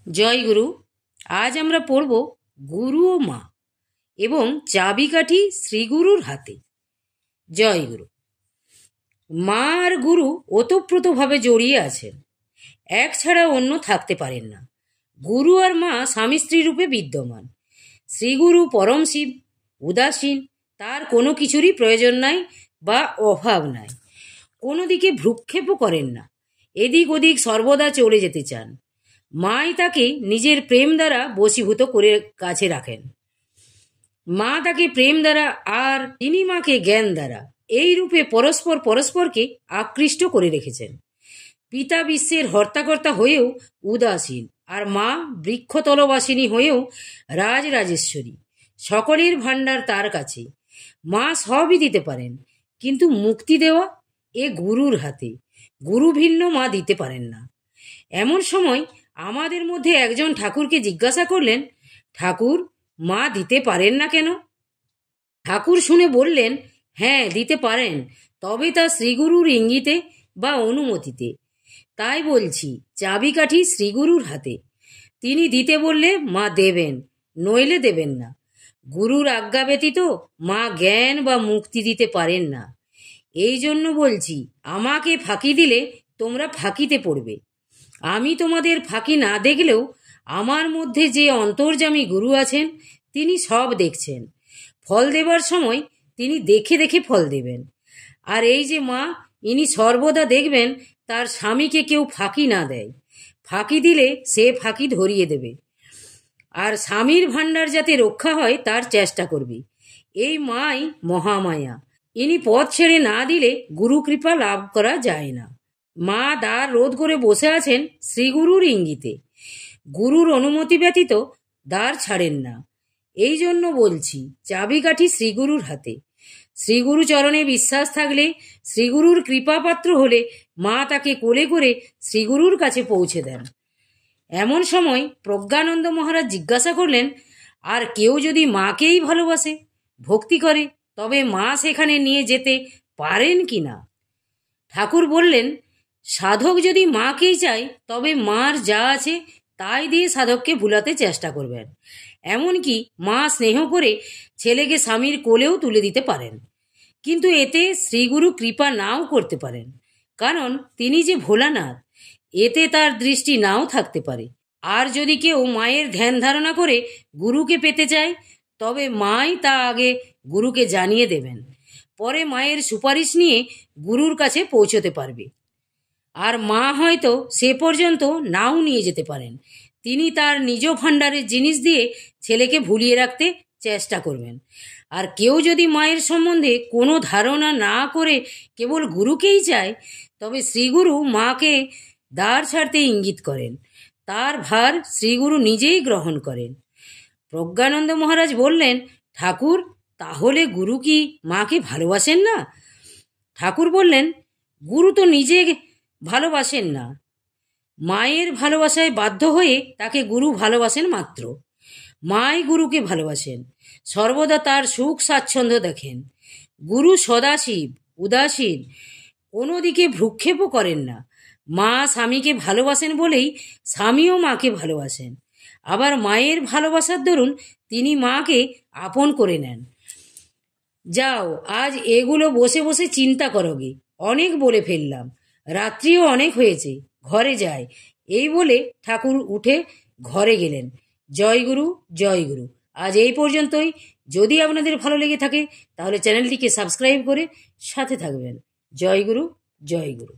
জয় গুরু। আজ আমরা পড়ব গুরু ও মা এবং চাবিকাঠি শ্রীগুরুর হাতে। জয় গুরু। মা আর গুরু ওতপ্রোতভাবে জড়িয়ে আছেন, এক ছাড়া অন্য থাকতে পারেন না। গুরু আর মা স্বামী স্ত্রী রূপে বিদ্যমান। শ্রীগুরু পরম শিব, উদাসীন, তার কোনো কিছুরই প্রয়োজন নাই বা অভাব নাই। কোনো দিকে ভ্রুক্ষেপও করেন না, এদিক ওদিক সর্বদা চলে যেতে চান। মাই তাকে নিজের প্রেম দ্বারা বশীভূত করে কাছে রাখেন। মা তাকে প্রেম দ্বারা আর তিনি মাকে জ্ঞান দ্বারা, এই রূপে পরস্পর পরস্পরকে আকৃষ্ট করে রেখেছেন। পিতা বিশ্বের হর্তাকর্তা হয়েও উদাসীন, আর মা বৃক্ষতলবাসিনী হয়েও রাজরাজেশ্বরী। সকলের ভাণ্ডার তার কাছে। মা সবই দিতে পারেন, কিন্তু মুক্তি দেওয়া এ গুরুর হাতে। গুরু ভিন্ন মা দিতে পারেন না। এমন সময় আমাদের মধ্যে একজন ঠাকুরকে জিজ্ঞাসা করলেন, ঠাকুর, মা দিতে পারেন না কেন? ঠাকুর শুনে বললেন, হ্যাঁ, দিতে পারেন, তবে তা শ্রীগুরুর ইঙ্গিতে বা অনুমতিতে। তাই বলছি, চাবিকাঠি শ্রীগুরুর হাতে। তিনি দিতে বললে মা দেবেন, নইলে দেবেন না। গুরুর আজ্ঞা ব্যতীত মা জ্ঞান বা মুক্তি দিতে পারেন না। এই জন্য বলছি, আমাকে ফাঁকি দিলে তোমরা ফাঁকিতে পড়বে। আমি তোমাদের ফাঁকি না দেখলেও আমার মধ্যে যে অন্তর্যামী গুরু আছেন, তিনি সব দেখছেন। ফল দেবার সময় তিনি দেখে দেখে ফল দেবেন। আর এই যে মা, ইনি সর্বদা দেখবেন তার স্বামীকে কেউ ফাঁকি না দেয়। ফাঁকি দিলে সে ফাঁকি ধরিয়ে দেবে, আর স্বামীর ভাণ্ডার যাতে রক্ষা হয় তার চেষ্টা করবে। এই মাই মহামায়া। ইনি পথ ছেড়ে না দিলে গুরু কৃপা লাভ করা যায় না। মা দ্বার রোধ করে বসে আছেন শ্রীগুরুর ইঙ্গিতে। গুরুর অনুমতি ব্যতীত দ্বার ছাড়েন না। এই জন্য বলছি, চাবিকাঠি শ্রীগুরুর হাতে। শ্রীগুরু চরণে বিশ্বাস থাকলে, শ্রীগুরুর কৃপাপাত্র হলে মা তাকে কোলে করে শ্রীগুরুর কাছে পৌঁছে দেন। এমন সময় প্রজ্ঞানন্দ মহারাজ জিজ্ঞাসা করলেন, আর কেউ যদি মাকেই ভালোবাসে, ভক্তি করে, তবে মা সেখানে নিয়ে যেতে পারেন কি না? ঠাকুর বললেন, সাধক যদি মাকেই চায়, তবে মার যা আছে তাই দিয়ে সাধককে ভুলাতে চেষ্টা করবেন। এমনকি মা স্নেহ করে ছেলেকে স্বামীর কোলেও তুলে দিতে পারেন, কিন্তু এতে শ্রীগুরু কৃপা নাও করতে পারেন, কারণ তিনি যে ভোলানাথ। এতে তার দৃষ্টি নাও থাকতে পারে। আর যদি কেউ মায়ের ধ্যান ধারণা করে গুরুকে পেতে চায়, তবে মাই তা আগে গুরুকে জানিয়ে দেবেন। পরে মায়ের সুপারিশ নিয়ে গুরুর কাছে পৌঁছতে পারবে। আর মা হয়তো সে পর্যন্ত নাও নিয়ে যেতে পারেন। তিনি তার নিজ ভাণ্ডারের জিনিস দিয়ে ছেলেকে ভুলিয়ে রাখতে চেষ্টা করবেন। আর কেউ যদি মায়ের সম্বন্ধে কোনো ধারণা না করে কেবল গুরুকেই চায়, তবে শ্রীগুরু মাকে দ্বার ছাড়তে ইঙ্গিত করেন। তার ভার শ্রীগুরু নিজেই গ্রহণ করেন। প্রজ্ঞানন্দ মহারাজ বললেন, ঠাকুর, তাহলে গুরু কি মাকে ভালোবাসেন না? ঠাকুর বললেন, গুরু তো নিজে ভালোবাসেন না। মায়ের ভালোবাসায় বাধ্য হয়ে তাকে গুরু ভালোবাসেন মাত্র। মাই গুরুকে ভালোবাসেন, সর্বদা তার সুখ স্বাচ্ছন্দ্য দেখেন। গুরু সদাশিব, উদাসীন, কোনো দিকে ভ্রুক্ষেপও করেন না। মা স্বামীকে ভালোবাসেন বলেই স্বামীও মাকে ভালোবাসেন। আবার মায়ের ভালোবাসার দরুন তিনি মাকে আপন করে নেন। যাও, আজ এগুলো বসে বসে চিন্তা করোগে। অনেক বলে ফেললাম, রাত্রিও অনেক হয়েছে, ঘরে যায়। এই বলে ঠাকুর উঠে ঘরে গেলেন। জয় গুরু, জয় গুরু। আজ এই পর্যন্তই। যদি আপনাদের ভালো লেগে থাকে তাহলে চ্যানেলটিকে সাবস্ক্রাইব করে সাথে থাকবেন। জয় গুরু, জয় গুরু।